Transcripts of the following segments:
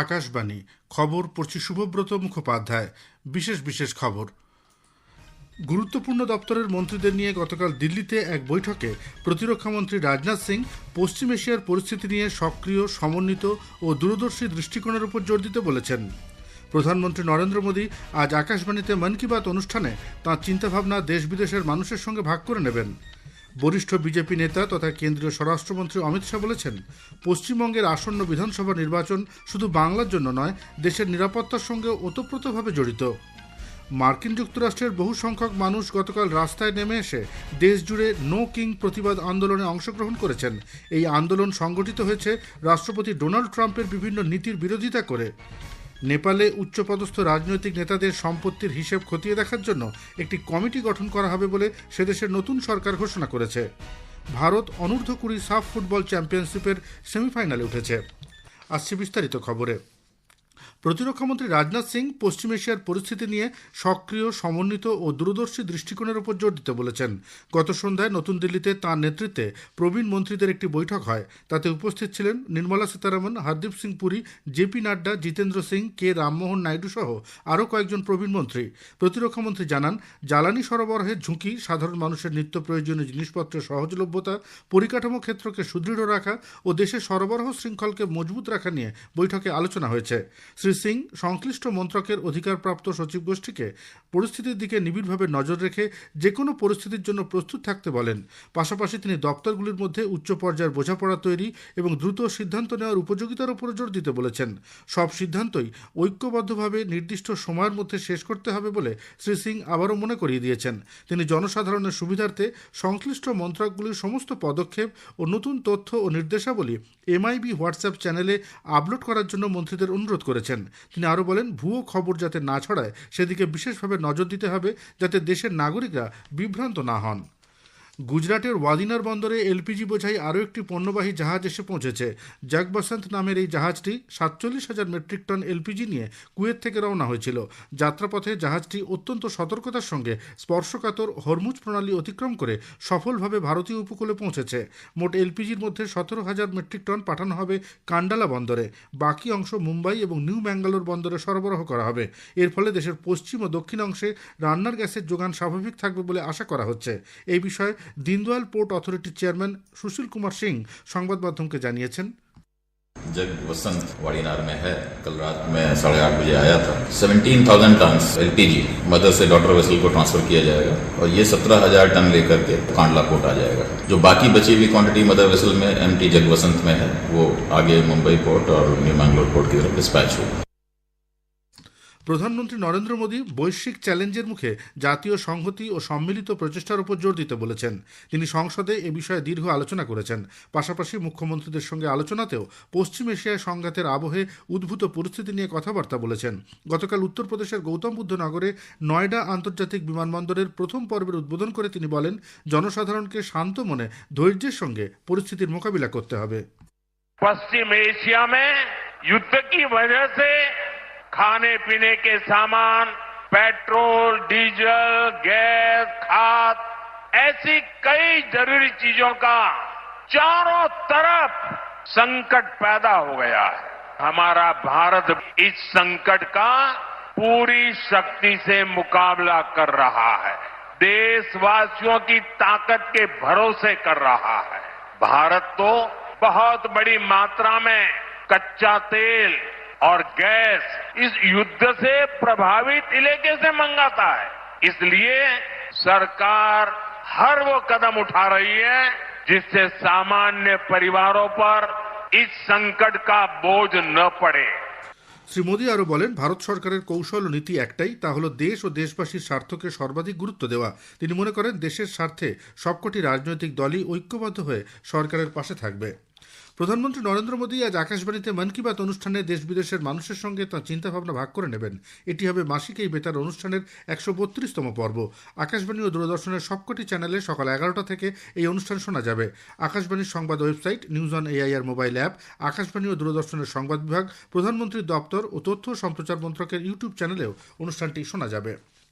আকাশবাণী খবর পড়ছি শুভব্রত মুখোপাধ্যায়। বিশেষ খবর। গুরুত্বপূর্ণ দপ্তরের মন্ত্রীদের নিয়ে গতকাল দিল্লিতে এক বৈঠকে প্রতিরক্ষামন্ত্রী রাজনাথ সিং পশ্চিম এশিয়ার পরিস্থিতি নিয়ে সক্রিয়, সমন্বিত ও দূরদর্শী দৃষ্টিকোণের উপর জোর দিতে বলেছেন। প্রধানমন্ত্রী নরেন্দ্র মোদী আজ আকাশবাণীতে মন কি বাত অনুষ্ঠানে তাঁর চিন্তাভাবনা দেশ বিদেশের মানুষের সঙ্গে ভাগ করে নেবেন। বরিষ্ঠ বিজেপি নেতা তথা কেন্দ্রীয় স্বরাষ্ট্রমন্ত্রী অমিত শাহ বলেছেন, পশ্চিমবঙ্গের আসন্ন বিধানসভা নির্বাচন শুধু বাংলার জন্য নয়, দেশের নিরাপত্তার সঙ্গে ওতপ্রোতভাবে জড়িত। মার্কিন যুক্তরাষ্ট্রের বহু সংখ্যক মানুষ গতকাল রাস্তায় নেমে এসে দেশ জুড়ে নো কিং প্রতিবাদ আন্দোলনে অংশগ্রহণ করেছেন। এই আন্দোলন সংগঠিত হয়েছে রাষ্ট্রপতি ডোনাল্ড ট্রাম্পের বিভিন্ন নীতির বিরোধিতা করে। নেপালে উচ্চপদস্থ রাজনৈতিক নেতাদের সম্পত্তির হিসেব খতিয়ে দেখার জন্য একটি কমিটি গঠন করা হবে বলে সেদেশের নতুন সরকার ঘোষণা করেছে। ভারত অনূর্ধ্ব-20 সাফ ফুটবল চ্যাম্পিয়নশিপের সেমিফাইনালে উঠেছে। আসছে বিস্তারিত খবরে। প্রতিরক্ষামন্ত্রী রাজনাথ সিং পশ্চিম এশিয়ার পরিস্থিতি নিয়ে সক্রিয়, সমন্বিত ও দূরদর্শী দৃষ্টিকোণের উপর জোর দিতে বলেছেন। গত সন্ধ্যায় নতুন দিল্লিতে তাঁর নেতৃত্বে প্রবীণ মন্ত্রীদের একটি বৈঠক হয়। তাতে উপস্থিত ছিলেন নির্মলা সীতারামন, হরদীপ সিং পুরী, জেপি নাড্ডা, জিতেন্দ্র সিং, কে রামমোহন নাইডু সহ আরও কয়েকজন প্রবীণ মন্ত্রী। প্রতিরক্ষামন্ত্রী জানান, জ্বালানি সরবরাহের ঝুঁকি, সাধারণ মানুষের নিত্য প্রয়োজনীয় জিনিসপত্রের সহজলভ্যতা, পরিকাঠামো ক্ষেত্রকে সুদৃঢ় রাখা ও দেশের সরবরাহ শৃঙ্খলকে মজবুত রাখা নিয়ে বৈঠকে আলোচনা হয়েছে। শ্রী সিং সংশ্লিষ্ট মন্ত্রকের অধিকারপ্রাপ্ত সচিব গোষ্ঠীকে পরিস্থিতির দিকে নিবিড়ভাবে নজর রেখে যে কোনো পরিস্থিতির জন্য প্রস্তুত থাকতে বলেন। পাশাপাশি তিনি দপ্তরগুলির মধ্যে উচ্চ পর্যায়ের বোঝাপড়া তৈরি এবং দ্রুত সিদ্ধান্ত নেওয়ার উপযোগিতার উপর জোর দিতে বলেছেন। সব সিদ্ধান্তই ঐক্যবদ্ধভাবে নির্দিষ্ট সময়ের মধ্যে শেষ করতে হবে বলে শ্রী সিং আবারও মনে করিয়ে দিয়েছেন। তিনি জনসাধারণের সুবিধার্থে সংশ্লিষ্ট মন্ত্রকগুলির সমস্ত পদক্ষেপ ও নতুন তথ্য ও নির্দেশাবলী এমআইবি হোয়াটসঅ্যাপ চ্যানেলে আপলোড করার জন্য মন্ত্রীদের অনুরোধ করেছেন। তিনি আরও বলেন, ভুয়ো খবর যাতে না ছড়ায় সেদিকে বিশেষভাবে নজর দিতে হবে, যাতে দেশের নাগরিকরা বিভ্রান্ত না হন। গুজরাটের ওয়াদিনার বন্দরে এলপিজি বোঝাই আরও একটি পণ্যবাহী জাহাজ এসে পৌঁছেছে। জগবসন্ত নামের এই জাহাজটি 47,000 মেট্রিক টন এলপিজি নিয়ে কুয়েত থেকে রওনা হয়েছিল। যাত্রাপথে জাহাজটি অত্যন্ত সতর্কতার সঙ্গে স্পর্শকাতর হরমুজ প্রণালী অতিক্রম করে সফলভাবে ভারতীয় উপকূলে পৌঁছেছে। মোট এলপিজির মধ্যে 17,000 মেট্রিক টন পাঠানো হবে কান্ডালা বন্দরে। বাকি অংশ মুম্বাই এবং নিউ ব্যাঙ্গালোর বন্দরে সরবরাহ করা হবে। এর ফলে দেশের পশ্চিম ও দক্ষিণ অংশে রান্নার গ্যাসের যোগান স্বাভাবিক থাকবে বলে আশা করা হচ্ছে। এই বিষয়ে দীনদয়াল পোর্ট অথরিটির চেয়ারম্যান সুশীল কুমার সিং সংবাদ মাধ্যমকে জানিয়েছেন, जग वसंत वाड़ीनार में है। कल रात में 8:30 बजे आया था। 17,000 टन एलपीजी मदर से डॉटर वेसल को ट्रांसफर किया जाएगा और ये 17,000 टन लेकर के कांडला पोर्ट आ जाएगा। जो बाकी बची हुई क्वांटिटी मदर वेसल में एमटी जग वसंत में है, वो आगे मुंबई पोर्ट और न्यू मैंगलोर पोर्ट की तरफ डिस्पैच होगा। প্রধানমন্ত্রী নরেন্দ্র মোদী বৈশ্বিক চ্যালেঞ্জের মুখে জাতীয় সংহতি ও সম্মিলিত প্রচেষ্টার উপর জোর দিতে বলেছেন। তিনি সংসদে এ বিষয়ে দীর্ঘ আলোচনা করেছেন। পাশাপাশি মুখ্যমন্ত্রীদের সঙ্গে আলোচনাতেও পশ্চিম এশিয়ায় সংঘাতের আবহে উদ্ভূত পরিস্থিতি নিয়ে কথাবার্তা বলেছেন। গতকাল উত্তরপ্রদেশের গৌতম বুদ্ধ নগরে নয়ডা আন্তর্জাতিক বিমানবন্দরের প্রথম পর্বের উদ্বোধন করে তিনি বলেন, জনসাধারণকে শান্ত মনে ধৈর্যের সঙ্গে পরিস্থিতির মোকাবিলা করতে হবে। पश्चिम एशिया में युद्ध की वजह से खाने पीने के सामान, पेट्रोल, डीजल, गैस, खाद, ऐसी कई जरूरी चीजों का चारों तरफ संकट पैदा हो गया है। हमारा भारत इस संकट का पूरी शक्ति से मुकाबला कर रहा है, देशवासियों की ताकत के भरोसे कर रहा है। भारत तो बहुत बड़ी मात्रा में कच्चा तेल और गैस इस युद्ध से प्रभावित इलाके से मंगाता है। इसलिए सरकार हर वो कदम उठा रही है जिससे सामान्य परिवारों पर इस संकट का बोझ न पड़े। শ্রী মোদী আরও বলেন, ভারত সরকারের কৌশল ও নীতি একটাই, তা হল দেশ ও দেশবাসীর স্বার্থকে সর্বাধিক গুরুত্ব দেওয়া। তিনি মনে করেন, দেশের স্বার্থে সবকটি রাজনৈতিক দলই ঐক্যবদ্ধ হয়ে সরকারের পাশে থাকবে। প্রধানমন্ত্রী নরেন্দ্র মোদী আজ আকাশবাণীতে মন কি বাত অনুষ্ঠানে দেশ বিদেশের মানুষের সঙ্গে তাঁর চিন্তাভাবনা ভাগ করে নেবেন। এটি হবে মাসিক এই বেতার অনুষ্ঠানের 132তম পর্ব। আকাশবাণী ও দূরদর্শনের সবকটি চ্যানেলে সকাল 11টা থেকে এই অনুষ্ঠান শোনা যাবে। আকাশবাণীর সংবাদ website, news on AIR mobile app, Akashvani ও দূরদর্শনের সংবাদ বিভাগ, প্রধানমন্ত্রীর দপ্তর ও তথ্য ও সম্প্রচার মন্ত্রকের ইউটিউব চ্যানেলেও অনুষ্ঠানটি শোনা যাবে।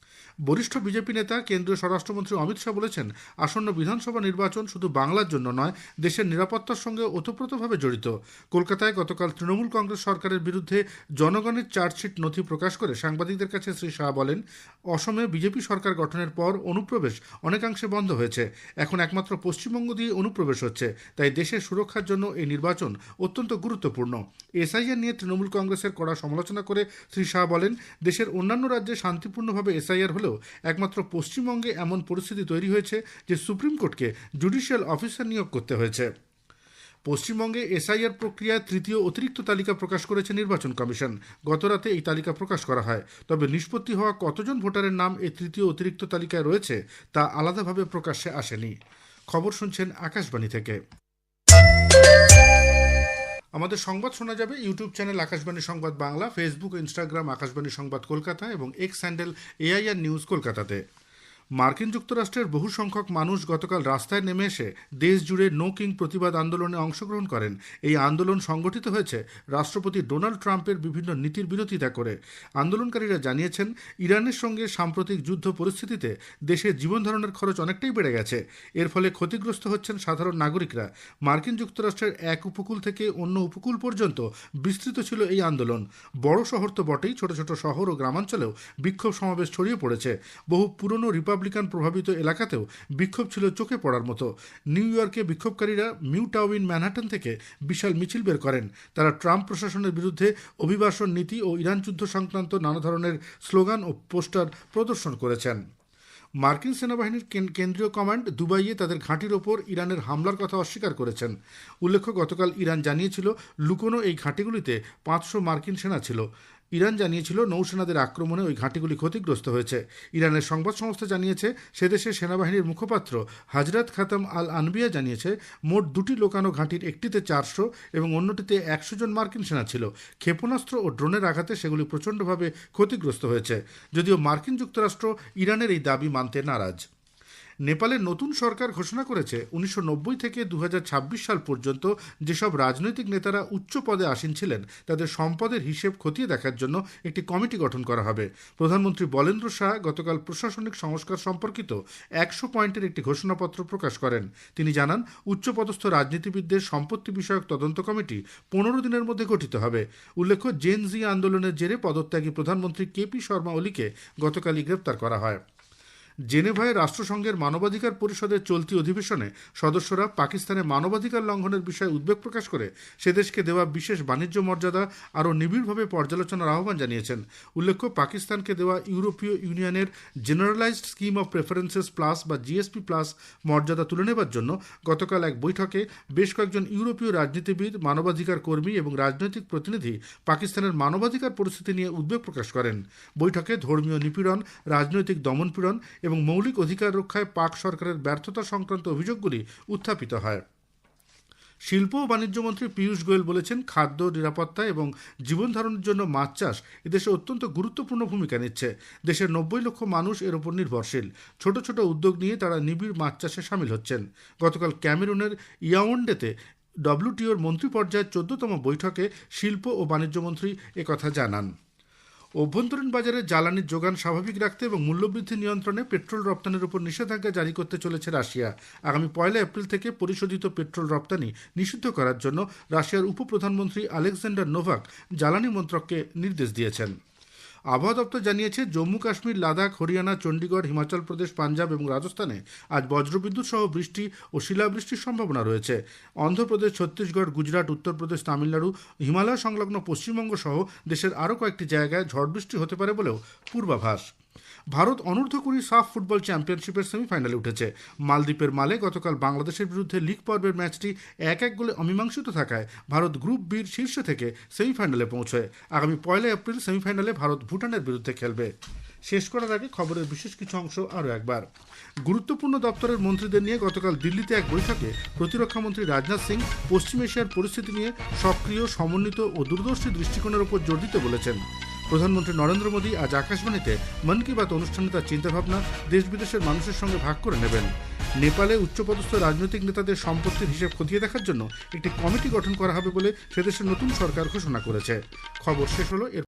বরিষ্ঠ বিজেপি নেতা কেন্দ্রীয় স্বরাষ্ট্রমন্ত্রী অমিত শাহ বলেছেন, আসন্ন বিধানসভা নির্বাচন শুধু বাংলার জন্য নয়, দেশের নিরাপত্তার সঙ্গে ওতপ্রোতভাবে জড়িত। কলকাতায় গতকাল তৃণমূল কংগ্রেস সরকারের বিরুদ্ধে জনগণের চার্জশিট নথি প্রকাশ করে সাংবাদিকদের কাছে শ্রী শাহ বলেন, অসমে বিজেপি সরকার গঠনের পর অনুপ্রবেশ অনেকাংশে বন্ধ হয়েছে। এখন একমাত্র পশ্চিমবঙ্গ দিয়ে অনুপ্রবেশ হচ্ছে। তাই দেশের সুরক্ষার জন্য এই নির্বাচন অত্যন্ত গুরুত্বপূর্ণ। এসআইআর নিয়ে তৃণমূল কংগ্রেসের কড়া সমালোচনা করে শ্রী শাহ বলেন, দেশের অন্যান্য রাজ্যে শান্তিপূর্ণভাবে এসআইআর হলেও একমাত্র পশ্চিমবঙ্গে এমন পরিস্থিতি তৈরি হয়েছে যে সুপ্রিম কোর্টকে জুডিশিয়াল অফিসার নিয়োগ করতে হয়েছে। পশ্চিমবঙ্গে এসআইআর প্রক্রিয়ায় তৃতীয় অতিরিক্ত তালিকা প্রকাশ করেছে নির্বাচন কমিশন। গতরাতে এই তালিকা প্রকাশ করা হয়। তবে নিষ্পত্তি হওয়া কতজন ভোটারের নাম এই তৃতীয় অতিরিক্ত তালিকায় রয়েছে তা আলাদাভাবে প্রকাশ্যে আসেনি। খবর শুনছেন আকাশবাণী থেকে। আমাদের সংবাদ শোনা যাবে ইউটিউব চ্যানেল আকাশবাণী সংবাদ বাংলা, ফেসবুক ও ইনস্টাগ্রাম আকাশবাণী সংবাদ কলকাতা এবং এক্স হ্যান্ডেল AIR নিউজ কলকাতাতে। মার্কিন যুক্তরাষ্ট্রের বহু সংখ্যক মানুষ গতকাল রাস্তায় নেমে এসে দেশ জুড়ে নো কিং প্রতিবাদ আন্দোলনে অংশগ্রহণ করেন। এই আন্দোলন সংগঠিত হয়েছে রাষ্ট্রপতি ডোনাল্ড ট্রাম্পের বিভিন্ন নীতির বিরোধিতা করে। আন্দোলনকারীরা জানিয়েছেন, ইরানের সঙ্গে সাম্প্রতিক যুদ্ধ পরিস্থিতিতে দেশের জীবন ধারণের খরচ অনেকটাই বেড়ে গেছে। এর ফলে ক্ষতিগ্রস্ত হচ্ছেন সাধারণ নাগরিকরা। মার্কিন যুক্তরাষ্ট্রের এক উপকূল থেকে অন্য উপকূল পর্যন্ত বিস্তৃত ছিল এই আন্দোলন। বড় শহর তো বটেই, ছোট ছোট শহর ও গ্রামাঞ্চলেও বিক্ষোভ সমাবেশ ছড়িয়ে পড়েছে। বহু পুরনো রিপাবলিকান প্রভাবিত এলাকাতেও বিক্ষোভ ছিল চোখে পড়ার মতো। নিউ ইয়র্কে বিক্ষোভকারীরা মিউটাউন ম্যানহাটন থেকে বিশাল মিছিল বের করেন। তারা ট্রাম্প প্রশাসনের বিরুদ্ধে অভিবাসন নীতি ও ইরান যুদ্ধ সংক্রান্ত নানা ধরনের স্লোগান ও পোস্টার প্রদর্শন করেছেন। মার্কিন সেনাবাহিনীর কেন্দ্রীয় কমান্ড দুবাইয়ে তাদের ঘাঁটির ওপর ইরানের হামলার কথা অস্বীকার করেছেন। উল্লেখ্য, গতকাল ইরান জানিয়েছিল লুকোনো এই ঘাঁটিগুলিতে 500 মার্কিন সেনা ছিল। ইরান জানিয়েছিল নৌসেনাদের আক্রমণে ওই ঘাঁটিগুলি ক্ষতিগ্রস্ত হয়েছে। ইরানের সংবাদ সংস্থা জানিয়েছে, সেদেশের সেনাবাহিনীর মুখপাত্র হজরত খাতাম আল আনবিয়া জানিয়েছে, মোট 2টি লোকানো ঘাঁটির একটিতে 400 এবং অন্যটিতে 100 জন মার্কিন সেনা ছিল। ক্ষেপণাস্ত্র ও ড্রোনের আঘাতে সেগুলি প্রচণ্ডভাবে ক্ষতিগ্রস্ত হয়েছে। যদিও মার্কিন যুক্তরাষ্ট্র ইরানের এই দাবি মানতে নারাজ। নেপালের নতুন সরকার ঘোষণা করেছে 1990 থেকে 2026 সাল পর্যন্ত যেসব রাজনৈতিক নেতারা উচ্চ পদে আসীন ছিলেন তাদের সম্পদের হিসেব খতিয়ে দেখার জন্য একটি কমিটি গঠন করা হবে। প্রধানমন্ত্রী বলেন্দ্র শাহ গতকাল প্রশাসনিক সংস্কার সম্পর্কিত 100 পয়েন্টের একটি ঘোষণাপত্র প্রকাশ করেন। তিনি জানান, উচ্চপদস্থ রাজনীতিবিদদের সম্পত্তি বিষয়ক তদন্ত কমিটি 15 দিনের মধ্যে গঠিত হবে। উল্লেখ্য, জেন জি আন্দোলনের জেরে পদত্যাগী প্রধানমন্ত্রী KP শর্মা ওলিকে গতকালই গ্রেপ্তার করা হয়। জেনেভায় রাষ্ট্রসংঘের মানবাধিকার পরিষদের চলতি অধিবেশনে সদস্যরা পাকিস্তানে মানবাধিকার লঙ্ঘনের বিষয়ে উদ্বেগ প্রকাশ করে সেদেশকে দেওয়া বিশেষ বাণিজ্য মর্যাদা আরও নিবিড়ভাবে পর্যালোচনার আহ্বান জানিয়েছেন। উল্লেখ্য, পাকিস্তানকে দেওয়া ইউরোপীয় ইউনিয়নের generalised scheme of preferences plus বা GSP প্লাস মর্যাদা তুলে নেবার জন্য গতকাল এক বৈঠকে বেশ কয়েকজন ইউরোপীয় রাজনীতিবিদ, মানবাধিকার কর্মী এবং রাজনৈতিক প্রতিনিধি পাকিস্তানের মানবাধিকার পরিস্থিতি নিয়ে উদ্বেগ প্রকাশ করেন। বৈঠকে ধর্মীয় নিপীড়ন, রাজনৈতিক দমনপীড়ন এবং মৌলিক অধিকার রক্ষায় পাক সরকারের ব্যর্থতা সংক্রান্ত অভিযোগগুলি উত্থাপিত হয়। শিল্প ও বাণিজ্য মন্ত্রী পীযূষ গোয়েল বলেছেন, খাদ্য নিরাপত্তা এবং জীবন ধারণের জন্য মাছ চাষ এদেশে অত্যন্ত গুরুত্বপূর্ণ ভূমিকা নিচ্ছে। দেশের 90 লক্ষ মানুষ এর উপর নির্ভরশীল। ছোট ছোট উদ্যোগ নিয়ে তারা নিবিড় মাছ চাষে সামিল হচ্ছেন। গতকাল ক্যামেরুনের ইয়াওন্ডেতে WTOর মন্ত্রী পর্যায়ের 14তম বৈঠকে শিল্প ও বাণিজ্য মন্ত্রী একথা জানান। অভ্যন্তরীণ বাজারে জ্বালানির যোগান স্বাভাবিক রাখতে এবং মূল্যবৃদ্ধি নিয়ন্ত্রণে পেট্রোল রপ্তানির উপর নিষেধাজ্ঞা জারি করতে চলেছে রাশিয়া। আগামী 1 এপ্রিল থেকে পরিশোধিত পেট্রোল রপ্তানি নিষিদ্ধ করার জন্য রাশিয়ার উপপ্রধানমন্ত্রী আলেকজান্ডার নোভাক জ্বালানি মন্ত্রককে নির্দেশ দিয়েছেন। আবহাওয়া দপ্তর জানিয়েছে, জম্মু কাশ্মীর, লাদাখ, হরিয়ানা, চণ্ডীগড়, হিমাচল প্রদেশ, পাঞ্জাব এবং রাজস্থানে আজ বজ্রবিদ্যুৎ সহ বৃষ্টি ও শিলাবৃষ্টির সম্ভাবনা রয়েছে। অন্ধ্রপ্রদেশ, ছত্তিশগড়, গুজরাট, উত্তরপ্রদেশ, তামিলনাড়ু, হিমালয় সংলগ্ন পশ্চিমবঙ্গ সহ দেশের আরও কয়েকটি জায়গায় ঝড় বৃষ্টি হতে পারে বলেও পূর্বাভাস। ভারত অনূর্ধ্ব 20 সাফ ফুটবল চ্যাম্পিয়নশিপের সেমিফাইনালে উঠেছে। মালদ্বীপের মালে গতকাল বাংলাদেশের বিরুদ্ধে লিগ পর্বের ম্যাচটি 1-1 গোলে অমীমাংসিত থাকায় ভারত গ্রুপ বির শীর্ষ থেকে সেমিফাইনালে পৌঁছয়। আগামী 1 এপ্রিল সেমিফাইনালে ভারত ভুটানের বিরুদ্ধে খেলবে। শেষ করার আগে খবরের বিশেষ কিছু অংশ আরও একবার। গুরুত্বপূর্ণ দপ্তরের মন্ত্রীদের নিয়ে গতকাল দিল্লিতে এক বৈঠকে প্রতিরক্ষামন্ত্রী রাজনাথ সিং পশ্চিম এশিয়ার পরিস্থিতি নিয়ে সক্রিয়, সমন্বিত ও দূরদর্শী দৃষ্টিকোণের উপর জোর দিতে বলেছেন। প্রধানমন্ত্রী নরেন্দ্র মোদী আজ আকাশবাণীতে মন কি বাত অনুষ্ঠানে তার চিন্তাভাবনা দেশ বিদেশের মানুষের সঙ্গে ভাগ করে নেবেন। নেপালে উচ্চপদস্থ রাজনৈতিক নেতাদের সম্পত্তির হিসেব খতিয়ে দেখার জন্য একটি কমিটি গঠন করা হবে বলে সেদেশের নতুন সরকার ঘোষণা করেছে। খবর শেষ হলো।